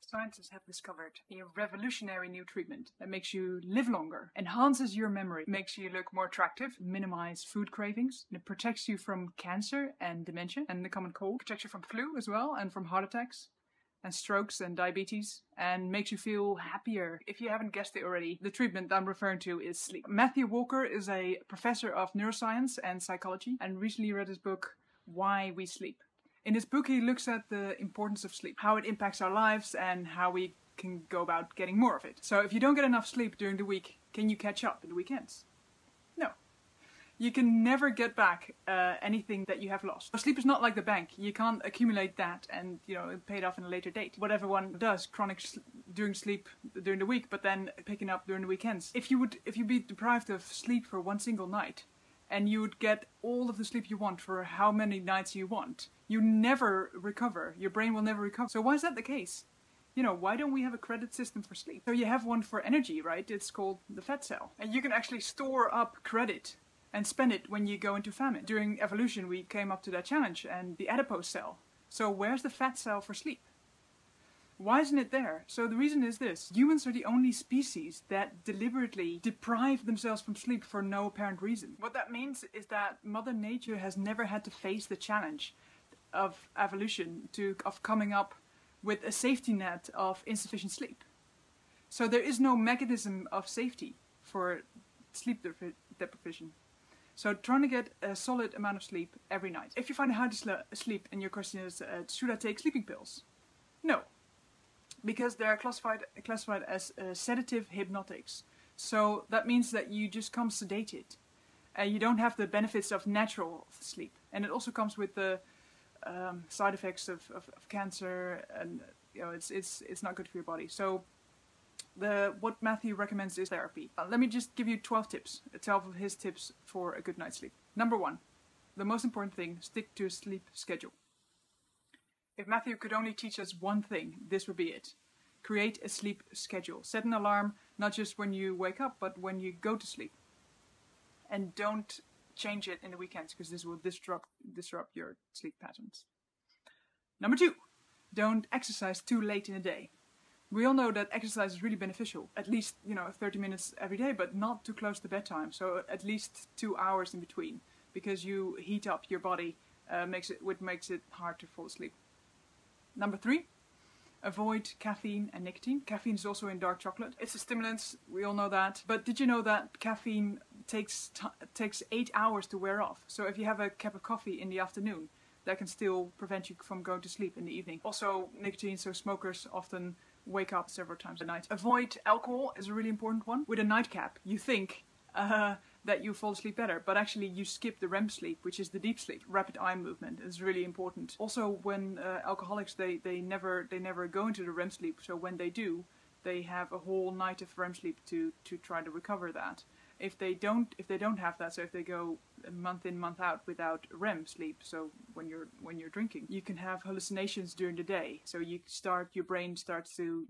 Scientists have discovered a revolutionary new treatment that makes you live longer, enhances your memory, makes you look more attractive, minimize food cravings, and it protects you from cancer and dementia and the common cold, protects you from flu as well and from heart attacks and strokes and diabetes, and makes you feel happier. If you haven't guessed it already, the treatment I'm referring to is sleep. Matthew Walker is a professor of neuroscience and psychology and recently read his book, Why We Sleep. In his book, he looks at the importance of sleep, how it impacts our lives, and how we can go about getting more of it. So if you don't get enough sleep during the week, can you catch up in the weekends? No. You can never get back anything that you have lost. Sleep is not like the bank. You can't accumulate that and, pay it off in a later date. What everyone does, chronic during sleep during the week, but then picking up during the weekends. If you'd be deprived of sleep for one single night, and you would get all of the sleep you want for how many nights you want, you never recover. Your brain will never recover. So why is that the case? Why don't we have a credit system for sleep? So you have one for energy, right? It's called the fat cell. And you can actually store up credit and spend it when you go into famine. During evolution, we came up to that challenge, and the adipose cell. So where's the fat cell for sleep? Why isn't it there? So the reason is this. Humans are the only species that deliberately deprive themselves from sleep for no apparent reason. What that means is that Mother Nature has never had to face the challenge of evolution, of coming up with a safety net of insufficient sleep. So there is no mechanism of safety for sleep deprivation. So trying to get a solid amount of sleep every night. If you find it hard to sleep and your question is, should I take sleeping pills? No. Because they're classified as sedative hypnotics. So that means that you just come sedated. You don't have the benefits of natural sleep. And it also comes with the side effects of cancer, and it's not good for your body. So what Matthew recommends is therapy. Let me just give you 12 of his tips for a good night's sleep. Number 1, the most important thing, stick to a sleep schedule. If Matthew could only teach us one thing, this would be it. Create a sleep schedule. Set an alarm, not just when you wake up, but when you go to sleep. And don't change it in the weekends, because this will disrupt your sleep patterns. Number 2, don't exercise too late in the day. We all know that exercise is really beneficial. At least, 30 minutes every day, but not too close to bedtime. So at least 2 hours in between, because you heat up your body, which makes it hard to fall asleep. Number 3, avoid caffeine and nicotine. Caffeine is also in dark chocolate. It's a stimulant, we all know that. But did you know that caffeine takes 8 hours to wear off? So if you have a cup of coffee in the afternoon, that can still prevent you from going to sleep in the evening. Also nicotine, so smokers often wake up several times a night. Avoid alcohol is a really important one. With a nightcap, you think that you fall asleep better, but actually you skip the REM sleep, which is the deep sleep. Rapid eye movement is really important. Also, when alcoholics, they never go into the REM sleep, so when they do, they have a whole night of REM sleep to try to recover that. If they don't have that, so if they go month in, month out without REM sleep, so when you're drinking, you can have hallucinations during the day. So your brain starts to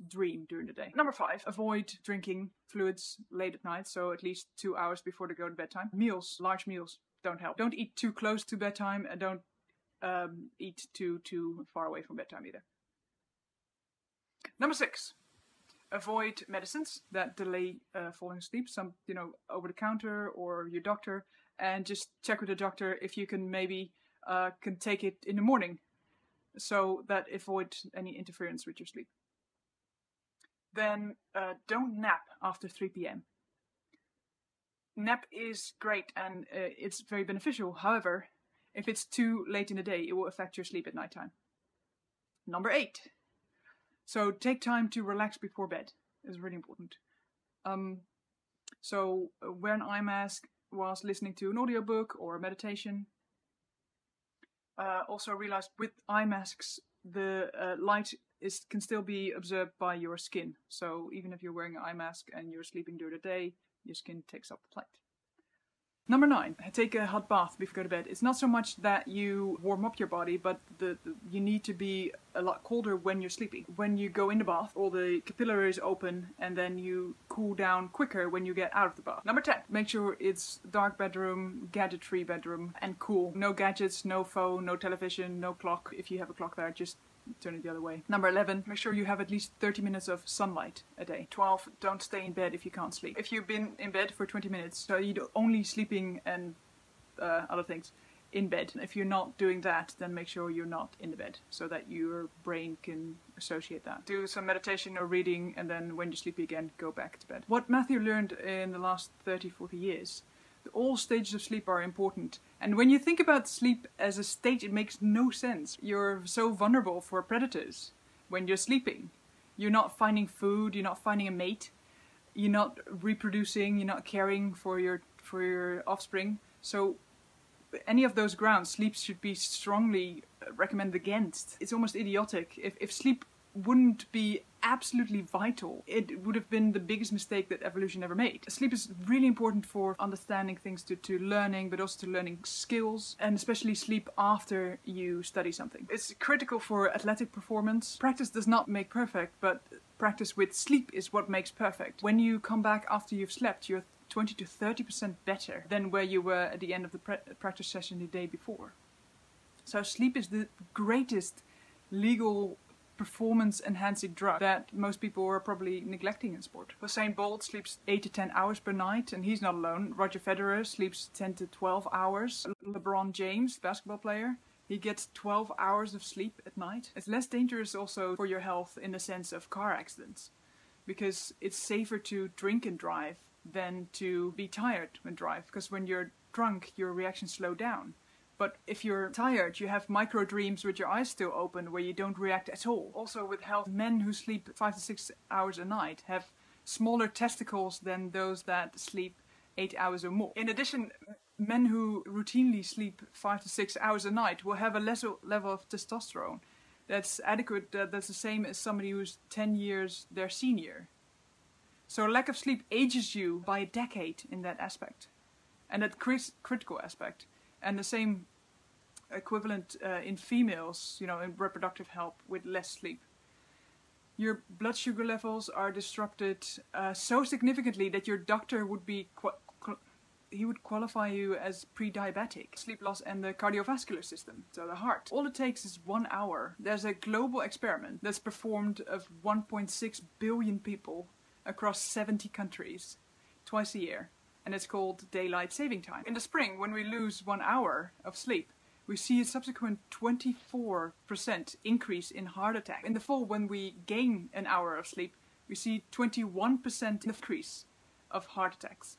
dream during the day. Number 5, avoid drinking fluids late at night, so at least 2 hours before to go to bedtime. Large meals don't help. Don't eat too close to bedtime, and don't eat too far away from bedtime either. Number 6. Avoid medicines that delay falling asleep, some, over the counter or your doctor, and just check with the doctor if you can maybe can take it in the morning, so that avoid any interference with your sleep. Then don't nap after 3 p.m. Nap is great and it's very beneficial. However, if it's too late in the day, it will affect your sleep at nighttime. Number 8. So take time to relax before bed is really important. So wear an eye mask whilst listening to an audiobook or a meditation. Also realize with eye masks, the light can still be observed by your skin. So even if you're wearing an eye mask and you're sleeping during the day, your skin takes up the light. Number 9, take a hot bath before you go to bed. It's not so much that you warm up your body, but you need to be a lot colder when you're sleeping. When you go in the bath, all the capillaries open, and then you cool down quicker when you get out of the bath. Number 10, make sure it's dark bedroom, gadget-free bedroom, and cool. No gadgets, no phone, no television, no clock. If you have a clock there, just turn it the other way. Number 11, make sure you have at least 30 minutes of sunlight a day. 12, don't stay in bed if you can't sleep. If you've been in bed for 20 minutes, so you're only sleeping and other things in bed. If you're not doing that, then make sure you're not in the bed so that your brain can associate that. Do some meditation or reading, and then when you're sleepy again, go back to bed. What Matthew learned in the last 30, 40 years, all stages of sleep are important. And when you think about sleep as a state, it makes no sense. You're so vulnerable for predators when you're sleeping. You're not finding food, you're not finding a mate, you're not reproducing, you're not caring for your offspring. So any of those grounds, sleep should be strongly recommended against. It's almost idiotic. If sleep wouldn't be absolutely vital, it would have been the biggest mistake that evolution ever made. Sleep is really important for understanding things, to learning, but also to learning skills, and especially sleep after you study something. It's critical for athletic performance. Practice does not make perfect, but practice with sleep is what makes perfect. When you come back after you've slept, you're 20 to 30% better than where you were at the end of the practice session the day before. So sleep is the greatest legal performance enhancing drug that most people are probably neglecting in sport. Usain Bolt sleeps 8 to 10 hours per night, and he's not alone. Roger Federer sleeps 10 to 12 hours. LeBron James, basketball player, he gets 12 hours of sleep at night. It's less dangerous also for your health in the sense of car accidents, because it's safer to drink and drive than to be tired when drive, because when you're drunk your reactions slow down. But if you're tired, you have micro dreams with your eyes still open where you don't react at all. Also with health, men who sleep 5 to 6 hours a night have smaller testicles than those that sleep 8 hours or more. In addition, men who routinely sleep 5 to 6 hours a night will have a lesser level of testosterone. That's adequate, that's the same as somebody who's 10 years their senior. So lack of sleep ages you by a decade in that aspect. And that critical aspect. And the same equivalent in females, in reproductive health with less sleep. Your blood sugar levels are disrupted so significantly that your doctor would be he would qualify you as pre-diabetic. Sleep loss and the cardiovascular system, so the heart. All it takes is 1 hour. There's a global experiment that's performed of 1.6 billion people across 70 countries twice a year. And it's called daylight saving time. In the spring, when we lose 1 hour of sleep, we see a subsequent 24% increase in heart attack. In the fall, when we gain an hour of sleep, we see 21% increase of heart attacks.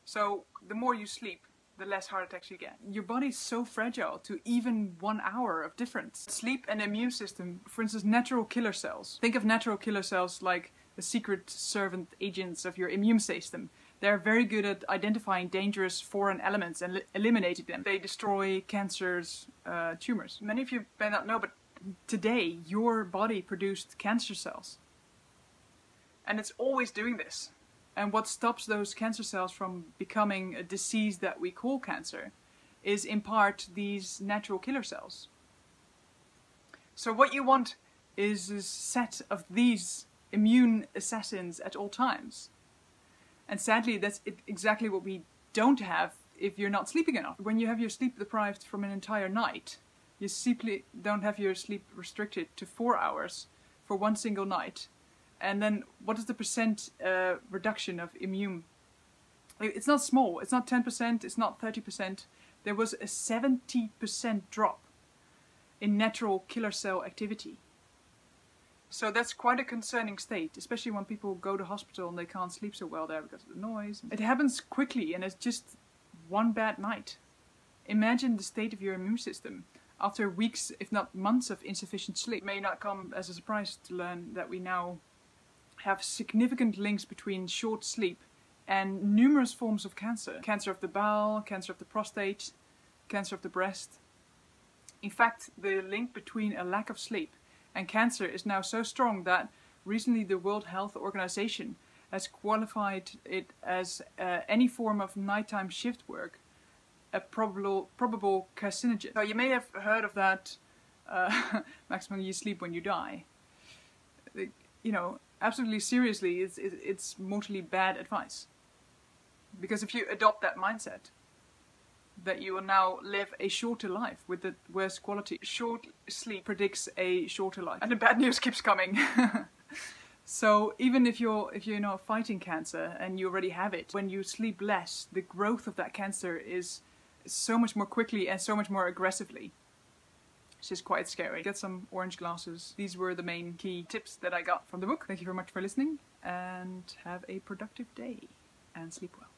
So the more you sleep, the less heart attacks you get. Your body's so fragile to even 1 hour of difference. Sleep and immune system, for instance, natural killer cells. Think of natural killer cells like the secret servant agents of your immune system. They're very good at identifying dangerous foreign elements and eliminating them. They destroy cancers, tumors. Many of you may not know, but today your body produced cancer cells. And it's always doing this. And what stops those cancer cells from becoming a disease that we call cancer is in part these natural killer cells. So what you want is a set of these immune assassins at all times. And sadly, that's exactly what we don't have if you're not sleeping enough. When you have your sleep deprived from an entire night, you simply don't have your sleep restricted to 4 hours for one single night. And then what is the percent reduction of immune? It's not small, it's not 10%, it's not 30%. There was a 70% drop in natural killer cell activity. So that's quite a concerning state, especially when people go to hospital and they can't sleep so well there because of the noise. It happens quickly and it's just one bad night. Imagine the state of your immune system after weeks, if not months of insufficient sleep. It may not come as a surprise to learn that we now have significant links between short sleep and numerous forms of cancer. Cancer of the bowel, cancer of the prostate, cancer of the breast. In fact, the link between a lack of sleep and cancer is now so strong that recently the World Health Organization has qualified it as any form of nighttime shift work a probable carcinogen. So you may have heard of that maximum you sleep when you die. Absolutely seriously, it's mortally bad advice. Because if you adopt that mindset, that you will now live a shorter life with the worst quality. Short sleep predicts a shorter life. And the bad news keeps coming. So even if you're not fighting cancer and you already have it, when you sleep less, the growth of that cancer is so much more quickly and so much more aggressively. It's just quite scary. Get some orange glasses. These were the main key tips that I got from the book. Thank you very much for listening and have a productive day and sleep well.